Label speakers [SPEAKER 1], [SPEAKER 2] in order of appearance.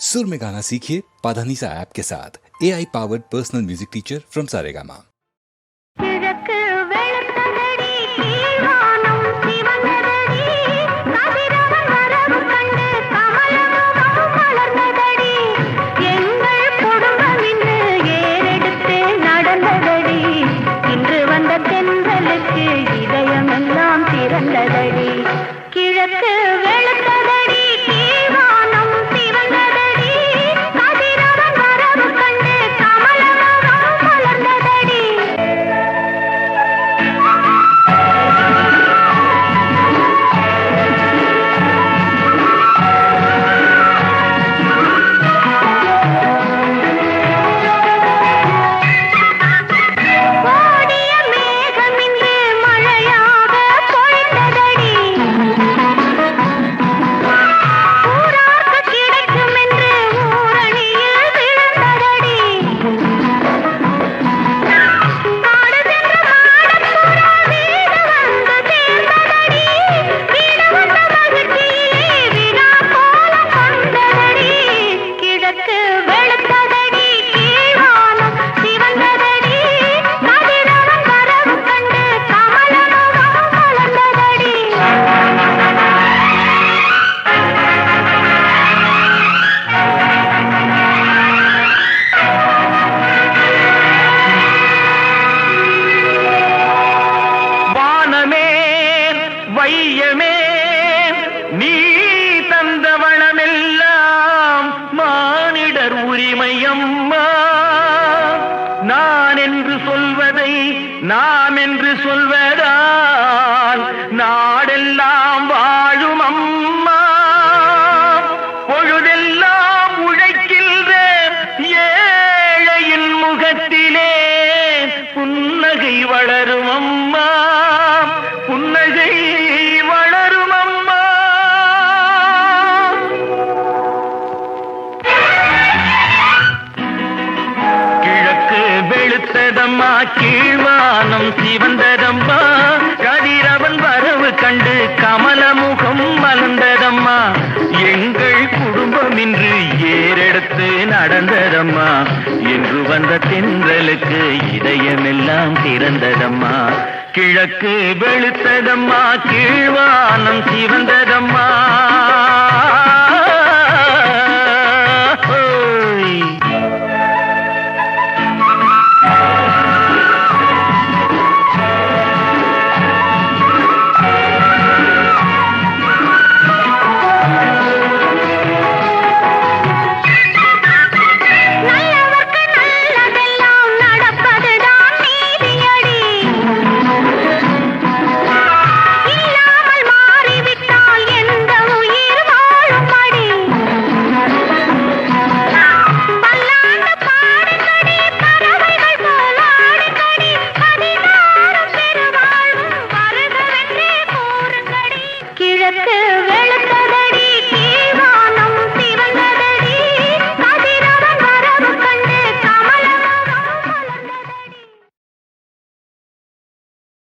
[SPEAKER 1] सुर में गाना सीखिए पाधानीसा ऐप के साथ। AI powered personal music teacher from Saregama.
[SPEAKER 2] வையமே நீ தந்தவளமெல்லாம் மானிடர் உரிமையம்மா. நான் என்று சொல்வதை நாம் என்று சொல்வதால் நாடெல்லாம் வாழும் அம்மா. பொழுதெல்லாம் உழைக்கின்ற ஏழையின் முகத்திலே புன்னகை வளரும் அம்மா, புன்னகை வளரும் அம்மா. கிழக்கு வெளுத்ததம்மா, கீழ்வானம் சிவந்ததம்மா. கதிரவன் வரவு கண்டு கமலமுகம் மலர்ந்ததம்மா. எங்கள் குடும்பம் இன்று ஏறெடுத்து நடந்ததம்மா. என்று வந்த தென்றலுக்கு இதயமெல்லாம் திறந்ததம்மா. கிழக்கு வெளுத்ததம்மா, கீழ்வானம் சிவந்ததம்மா.